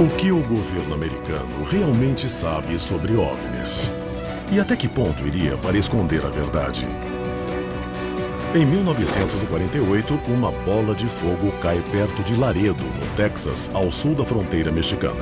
O que o governo americano realmente sabe sobre OVNIs? E até que ponto iria para esconder a verdade? Em 1948, uma bola de fogo cai perto de Laredo, no Texas, ao sul da fronteira mexicana.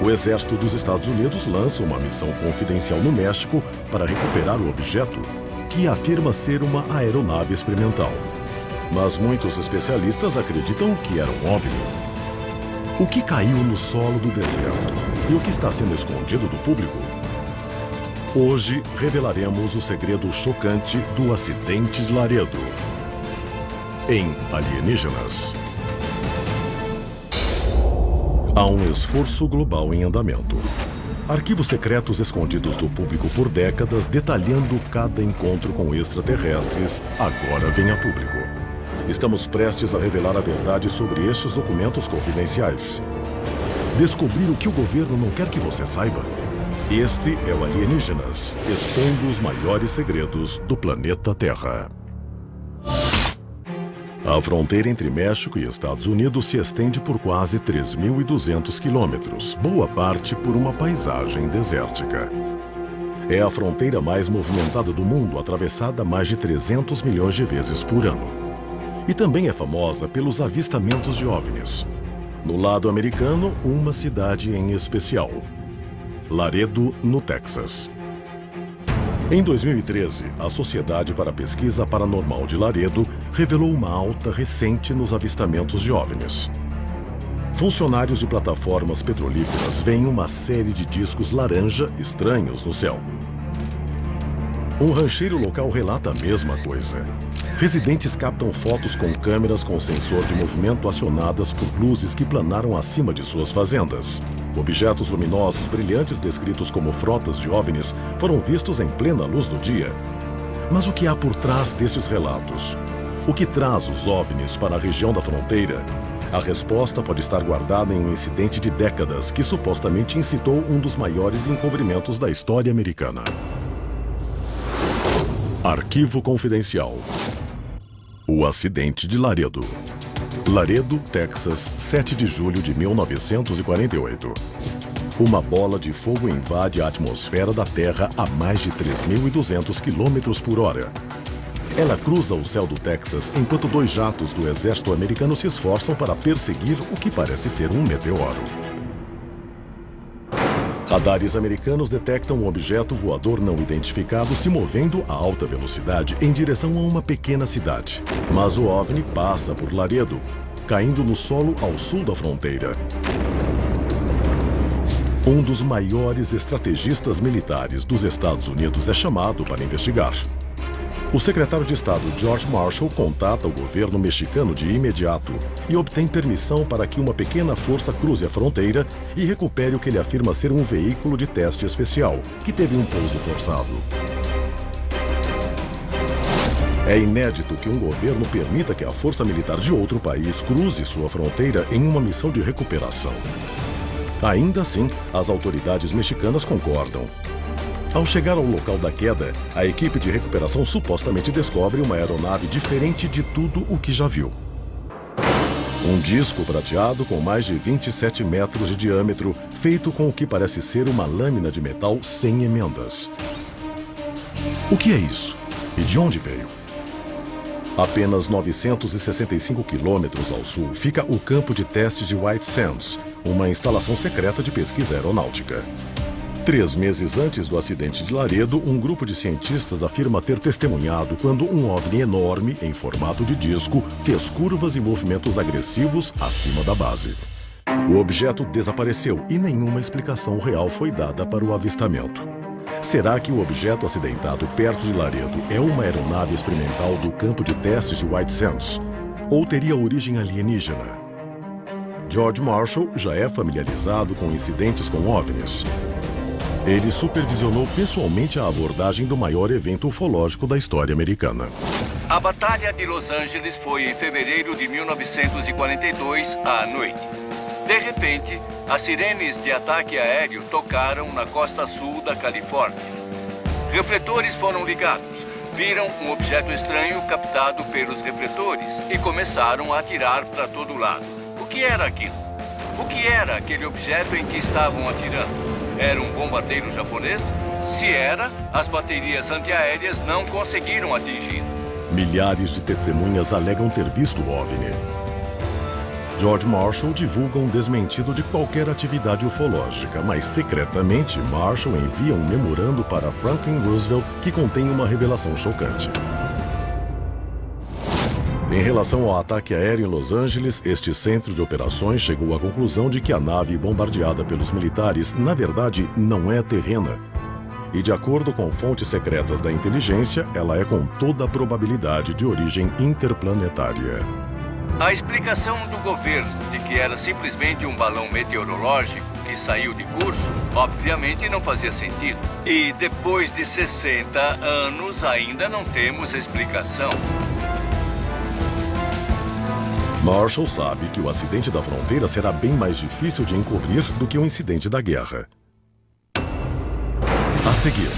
O exército dos Estados Unidos lança uma missão confidencial no México para recuperar o objeto, que afirma ser uma aeronave experimental. Mas muitos especialistas acreditam que era um OVNI. O que caiu no solo do deserto e o que está sendo escondido do público? Hoje revelaremos o segredo chocante do acidente de Laredo em Alienígenas. Há um esforço global em andamento. Arquivos secretos escondidos do público por décadas, detalhando cada encontro com extraterrestres, agora vem a público. Estamos prestes a revelar a verdade sobre estes documentos confidenciais. Descobrir o que o governo não quer que você saiba. Este é o Alienígenas, expondo os maiores segredos do planeta Terra. A fronteira entre México e Estados Unidos se estende por quase 3.200 quilômetros, boa parte por uma paisagem desértica. É a fronteira mais movimentada do mundo, atravessada mais de 300 milhões de vezes por ano. E também é famosa pelos avistamentos de OVNIs. No lado americano, uma cidade em especial: Laredo, no Texas. Em 2013, a Sociedade para a Pesquisa Paranormal de Laredo revelou uma alta recente nos avistamentos de OVNIs. Funcionários de plataformas petrolíferas veem uma série de discos laranja estranhos no céu. Um rancheiro local relata a mesma coisa. Residentes captam fotos com câmeras com sensor de movimento acionadas por luzes que planaram acima de suas fazendas. Objetos luminosos brilhantes descritos como frotas de OVNIs foram vistos em plena luz do dia. Mas o que há por trás desses relatos? O que traz os OVNIs para a região da fronteira? A resposta pode estar guardada em um incidente de décadas que supostamente incitou um dos maiores encobrimentos da história americana. Arquivo confidencial. O acidente de Laredo. Laredo, Texas, 7 de julho de 1948. Uma bola de fogo invade a atmosfera da Terra a mais de 3.200 km por hora. Ela cruza o céu do Texas enquanto 2 jatos do exército americano se esforçam para perseguir o que parece ser um meteoro. Radares americanos detectam um objeto voador não identificado se movendo a alta velocidade em direção a uma pequena cidade. Mas o OVNI passa por Laredo, caindo no solo ao sul da fronteira. Um dos maiores estrategistas militares dos Estados Unidos é chamado para investigar. O secretário de Estado George Marshall contata o governo mexicano de imediato e obtém permissão para que uma pequena força cruze a fronteira e recupere o que ele afirma ser um veículo de teste especial, que teve um pouso forçado. É inédito que um governo permita que a força militar de outro país cruze sua fronteira em uma missão de recuperação. Ainda assim, as autoridades mexicanas concordam. Ao chegar ao local da queda, a equipe de recuperação supostamente descobre uma aeronave diferente de tudo o que já viu. Um disco prateado com mais de 27 metros de diâmetro, feito com o que parece ser uma lâmina de metal sem emendas. O que é isso? E de onde veio? Apenas 965 quilômetros ao sul fica o campo de testes de White Sands, uma instalação secreta de pesquisa aeronáutica. 3 meses antes do acidente de Laredo, um grupo de cientistas afirma ter testemunhado quando um OVNI enorme, em formato de disco, fez curvas e movimentos agressivos acima da base. O objeto desapareceu e nenhuma explicação real foi dada para o avistamento. Será que o objeto acidentado perto de Laredo é uma aeronave experimental do campo de testes de White Sands? Ou teria origem alienígena? George Marshall já é familiarizado com incidentes com OVNIs. Ele supervisionou pessoalmente a abordagem do maior evento ufológico da história americana. A Batalha de Los Angeles foi em fevereiro de 1942, à noite. De repente, as sirenes de ataque aéreo tocaram na costa sul da Califórnia. Refletores foram ligados, viram um objeto estranho captado pelos refletores e começaram a atirar para todo lado. O que era aquilo? O que era aquele objeto em que estavam atirando? Era um bombardeiro japonês? Se era, as baterias antiaéreas não conseguiram atingir. Milhares de testemunhas alegam ter visto o OVNI. George Marshall divulga um desmentido de qualquer atividade ufológica, mas secretamente Marshall envia um memorando para Franklin Roosevelt que contém uma revelação chocante. Em relação ao ataque aéreo em Los Angeles, este centro de operações chegou à conclusão de que a nave bombardeada pelos militares, na verdade, não é terrena. E de acordo com fontes secretas da inteligência, ela é com toda a probabilidade de origem interplanetária. A explicação do governo de que era simplesmente um balão meteorológico que saiu de curso, obviamente não fazia sentido. E depois de 60 anos, ainda não temos explicação. Marshall sabe que o acidente da fronteira será bem mais difícil de encobrir do que o incidente da guerra. A seguir,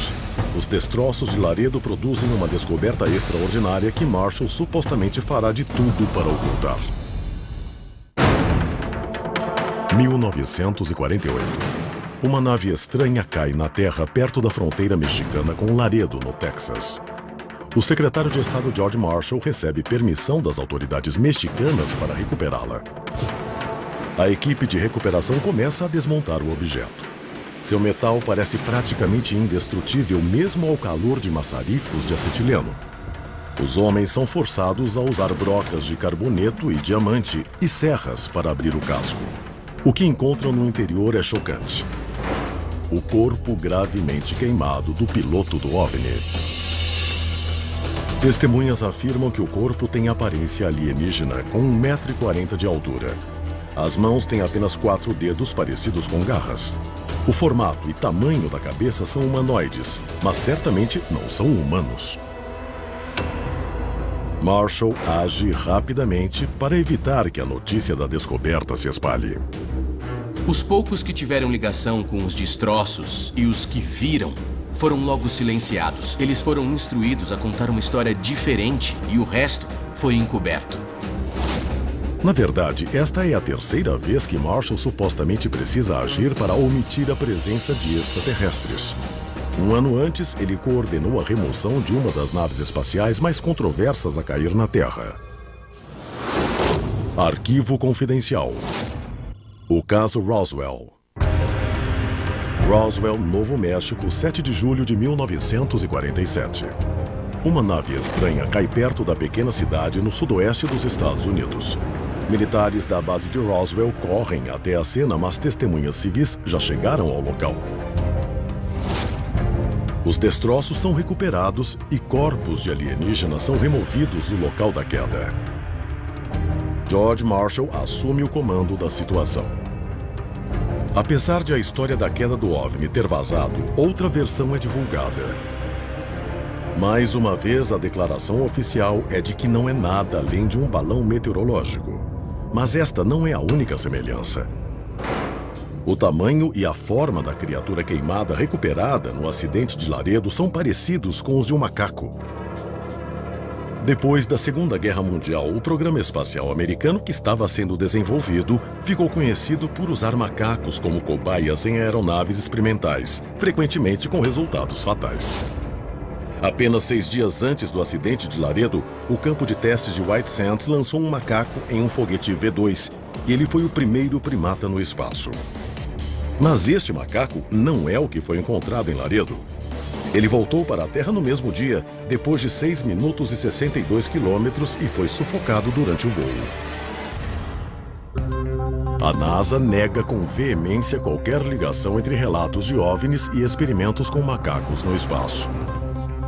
os destroços de Laredo produzem uma descoberta extraordinária que Marshall supostamente fará de tudo para ocultar. 1948. Uma nave estranha cai na terra perto da fronteira mexicana com Laredo, no Texas. O secretário de Estado George Marshall recebe permissão das autoridades mexicanas para recuperá-la. A equipe de recuperação começa a desmontar o objeto. Seu metal parece praticamente indestrutível mesmo ao calor de maçaricos de acetileno. Os homens são forçados a usar brocas de carboneto e diamante e serras para abrir o casco. O que encontram no interior é chocante. O corpo gravemente queimado do piloto do OVNI. Testemunhas afirmam que o corpo tem aparência alienígena, com 1,40 m de altura. As mãos têm apenas 4 dedos parecidos com garras. O formato e tamanho da cabeça são humanoides, mas certamente não são humanos. Marshall age rapidamente para evitar que a notícia da descoberta se espalhe. Os poucos que tiveram ligação com os destroços e os que viram foram logo silenciados. Eles foram instruídos a contar uma história diferente e o resto foi encoberto. Na verdade, esta é a terceira vez que Marshall supostamente precisa agir para omitir a presença de extraterrestres. Um ano antes, ele coordenou a remoção de uma das naves espaciais mais controversas a cair na Terra. Arquivo confidencial. O caso Roswell. Roswell, Novo México, 7 de julho de 1947. Uma nave estranha cai perto da pequena cidade no sudoeste dos Estados Unidos. Militares da base de Roswell correm até a cena, mas testemunhas civis já chegaram ao local. Os destroços são recuperados e corpos de alienígenas são removidos do local da queda. George Marshall assume o comando da situação. Apesar de a história da queda do OVNI ter vazado, outra versão é divulgada. Mais uma vez, a declaração oficial é de que não é nada além de um balão meteorológico. Mas esta não é a única semelhança. O tamanho e a forma da criatura queimada recuperada no acidente de Laredo são parecidos com os de um macaco. Depois da Segunda Guerra Mundial, o programa espacial americano que estava sendo desenvolvido ficou conhecido por usar macacos como cobaias em aeronaves experimentais, frequentemente com resultados fatais. Apenas 6 dias antes do acidente de Laredo, o campo de testes de White Sands lançou um macaco em um foguete V2 e ele foi o primeiro primata no espaço. Mas este macaco não é o que foi encontrado em Laredo. Ele voltou para a Terra no mesmo dia, depois de 6 minutos e 62 quilômetros e foi sufocado durante o voo. A NASA nega com veemência qualquer ligação entre relatos de OVNIs e experimentos com macacos no espaço.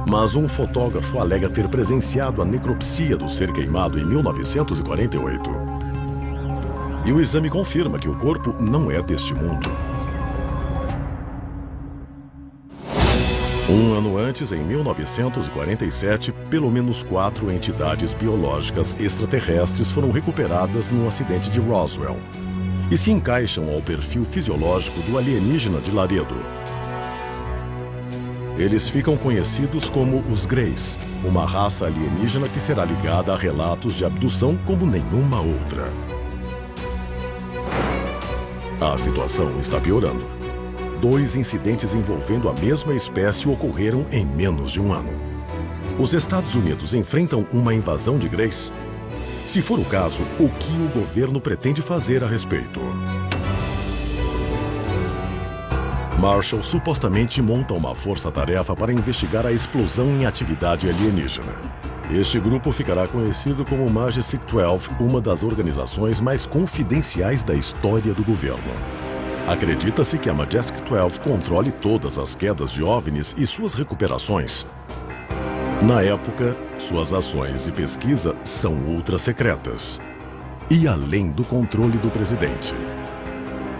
Mas um fotógrafo alega ter presenciado a necropsia do ser queimado em 1948. E o exame confirma que o corpo não é deste mundo. Um ano antes, em 1947, pelo menos 4 entidades biológicas extraterrestres foram recuperadas no acidente de Roswell e se encaixam ao perfil fisiológico do alienígena de Laredo. Eles ficam conhecidos como os Greys, uma raça alienígena que será ligada a relatos de abdução como nenhuma outra. A situação está piorando. 2 incidentes envolvendo a mesma espécie ocorreram em menos de um ano. Os Estados Unidos enfrentam uma invasão de Greys? Se for o caso, o que o governo pretende fazer a respeito? Marshall supostamente monta uma força-tarefa para investigar a explosão em atividade alienígena. Este grupo ficará conhecido como Majestic 12, uma das organizações mais confidenciais da história do governo. Acredita-se que a Majestic 12 controle todas as quedas de OVNIs e suas recuperações. Na época, suas ações de pesquisa são ultra-secretas e além do controle do presidente.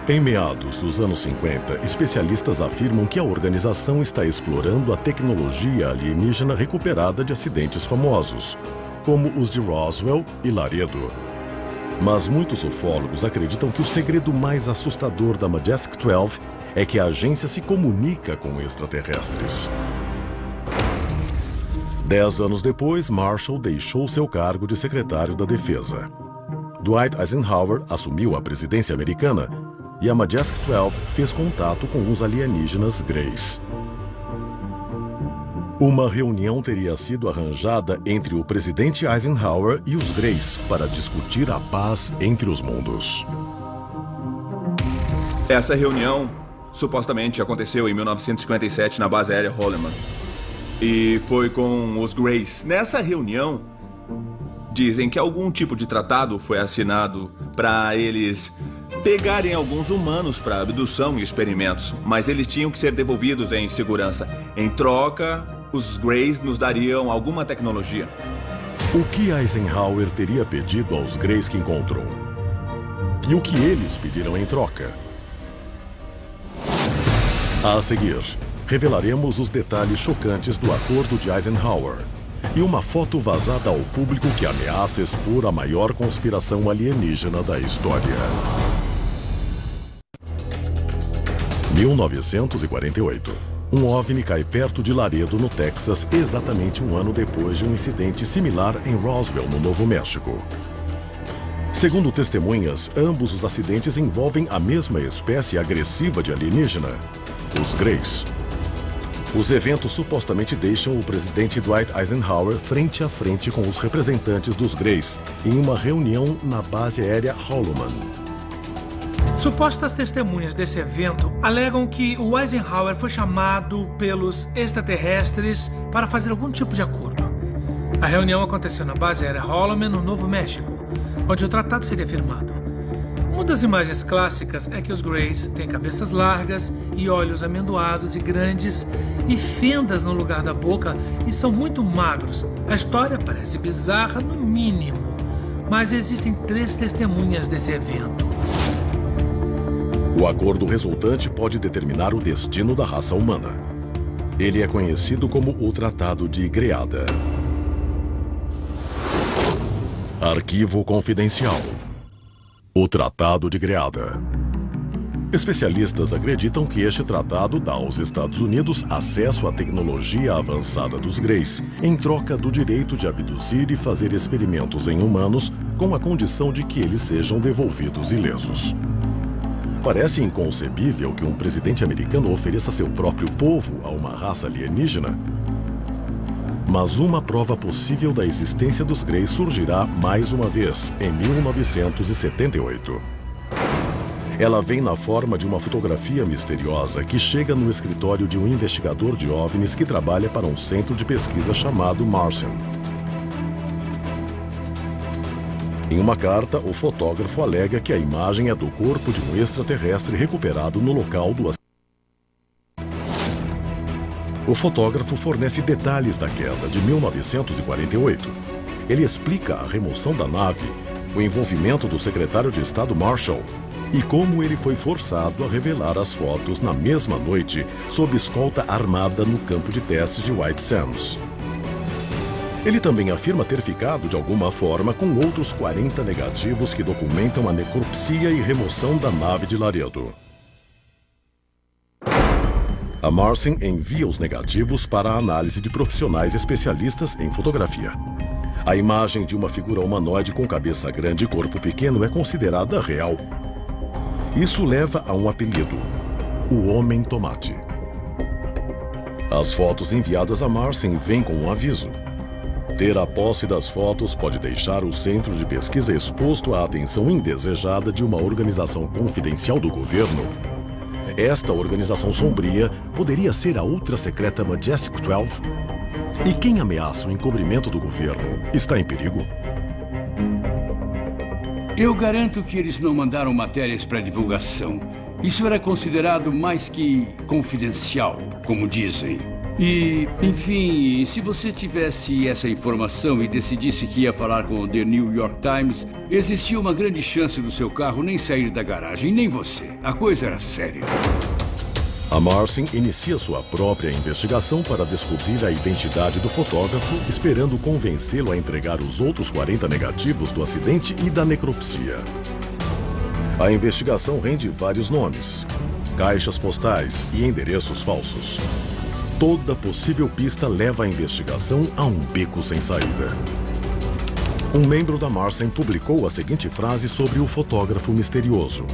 Em meados dos anos 50, especialistas afirmam que a organização está explorando a tecnologia alienígena recuperada de acidentes famosos, como os de Roswell e Laredo. Mas muitos ufólogos acreditam que o segredo mais assustador da Majestic 12 é que a agência se comunica com extraterrestres. 10 anos depois, Marshall deixou seu cargo de secretário da Defesa. Dwight Eisenhower assumiu a presidência americana e a Majestic 12 fez contato com os alienígenas Greys. Uma reunião teria sido arranjada entre o presidente Eisenhower e os Greys para discutir a paz entre os mundos. Essa reunião supostamente aconteceu em 1957 na base aérea Holloman. E foi com os Greys. Nessa reunião, dizem que algum tipo de tratado foi assinado para eles pegarem alguns humanos para abdução e experimentos, mas eles tinham que ser devolvidos em segurança. Em troca, os Greys nos dariam alguma tecnologia. O que Eisenhower teria pedido aos Greys que encontrou? E o que eles pediram em troca? A seguir, revelaremos os detalhes chocantes do acordo de Eisenhower e uma foto vazada ao público que ameaça expor a maior conspiração alienígena da história. 1948. Um OVNI cai perto de Laredo, no Texas, exatamente um ano depois de um incidente similar em Roswell, no Novo México. Segundo testemunhas, ambos os acidentes envolvem a mesma espécie agressiva de alienígena, os Greys. Os eventos supostamente deixam o presidente Dwight Eisenhower frente a frente com os representantes dos Greys em uma reunião na base aérea Holloman. Supostas testemunhas desse evento alegam que o Eisenhower foi chamado pelos extraterrestres para fazer algum tipo de acordo. A reunião aconteceu na base aérea Holloman, no Novo México, onde o tratado seria firmado. Uma das imagens clássicas é que os Greys têm cabeças largas e olhos amendoados e grandes e fendas no lugar da boca e são muito magros. A história parece bizarra no mínimo, mas existem 3 testemunhas desse evento. O acordo resultante pode determinar o destino da raça humana. Ele é conhecido como o Tratado de Greada. Arquivo confidencial. O Tratado de Greada. Especialistas acreditam que este tratado dá aos Estados Unidos acesso à tecnologia avançada dos Greys, em troca do direito de abduzir e fazer experimentos em humanos, com a condição de que eles sejam devolvidos ilesos. Parece inconcebível que um presidente americano ofereça seu próprio povo a uma raça alienígena. Mas uma prova possível da existência dos Greys surgirá mais uma vez, em 1978. Ela vem na forma de uma fotografia misteriosa que chega no escritório de um investigador de OVNIs que trabalha para um centro de pesquisa chamado Martian. Em uma carta, o fotógrafo alega que a imagem é do corpo de um extraterrestre recuperado no local do acidente. O fotógrafo fornece detalhes da queda de 1948. Ele explica a remoção da nave, o envolvimento do secretário de Estado Marshall e como ele foi forçado a revelar as fotos na mesma noite sob escolta armada no campo de testes de White Sands. Ele também afirma ter ficado, de alguma forma, com outros 40 negativos que documentam a necropsia e remoção da nave de Laredo. A Martian envia os negativos para a análise de profissionais especialistas em fotografia. A imagem de uma figura humanoide com cabeça grande e corpo pequeno é considerada real. Isso leva a um apelido: o Homem-Tomate. As fotos enviadas a Marcin vêm com um aviso. Ter a posse das fotos pode deixar o centro de pesquisa exposto à atenção indesejada de uma organização confidencial do governo. Esta organização sombria poderia ser a ultra-secreta Majestic 12? E quem ameaça o encobrimento do governo está em perigo? Eu garanto que eles não mandaram matérias para divulgação. Isso era considerado mais que confidencial, como dizem. E, enfim, se você tivesse essa informação e decidisse que ia falar com o The New York Times, existia uma grande chance do seu carro nem sair da garagem, nem você. A coisa era séria. A Marcin inicia sua própria investigação para descobrir a identidade do fotógrafo, esperando convencê-lo a entregar os outros 40 negativos do acidente e da necropsia. A investigação rende vários nomes, caixas postais e endereços falsos. Toda possível pista leva a investigação a um beco sem saída. Um membro da Marcin publicou a seguinte frase sobre o fotógrafo misterioso: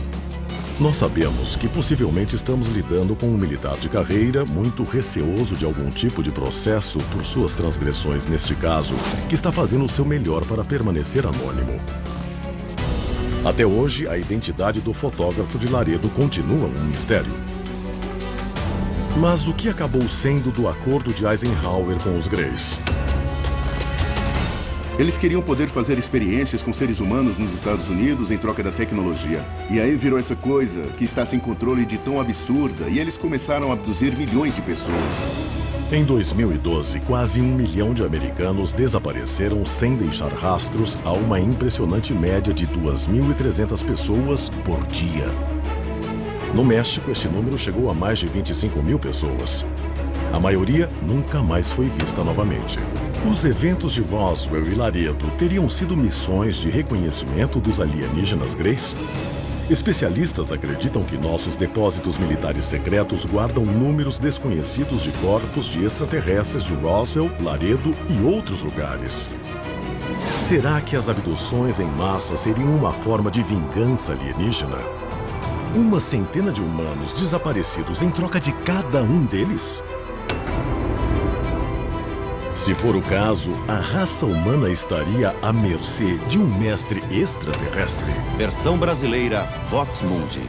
"Nós sabemos que possivelmente estamos lidando com um militar de carreira muito receoso de algum tipo de processo por suas transgressões neste caso, que está fazendo o seu melhor para permanecer anônimo." Até hoje, a identidade do fotógrafo de Laredo continua um mistério. Mas o que acabou sendo do acordo de Eisenhower com os Greys? Eles queriam poder fazer experiências com seres humanos nos Estados Unidos em troca da tecnologia. E aí virou essa coisa que está sem controle de tão absurda e eles começaram a abduzir milhões de pessoas. Em 2012, quase 1 milhão de americanos desapareceram sem deixar rastros a uma impressionante média de 2.300 pessoas por dia. No México, este número chegou a mais de 25 mil pessoas. A maioria nunca mais foi vista novamente. Os eventos de Roswell e Laredo teriam sido missões de reconhecimento dos alienígenas Greys? Especialistas acreditam que nossos depósitos militares secretos guardam números desconhecidos de corpos de extraterrestres de Roswell, Laredo e outros lugares. Será que as abduções em massa seriam uma forma de vingança alienígena? Uma centena de humanos desaparecidos em troca de cada um deles? Se for o caso, a raça humana estaria à mercê de um mestre extraterrestre. Versão brasileira Vox Mundi.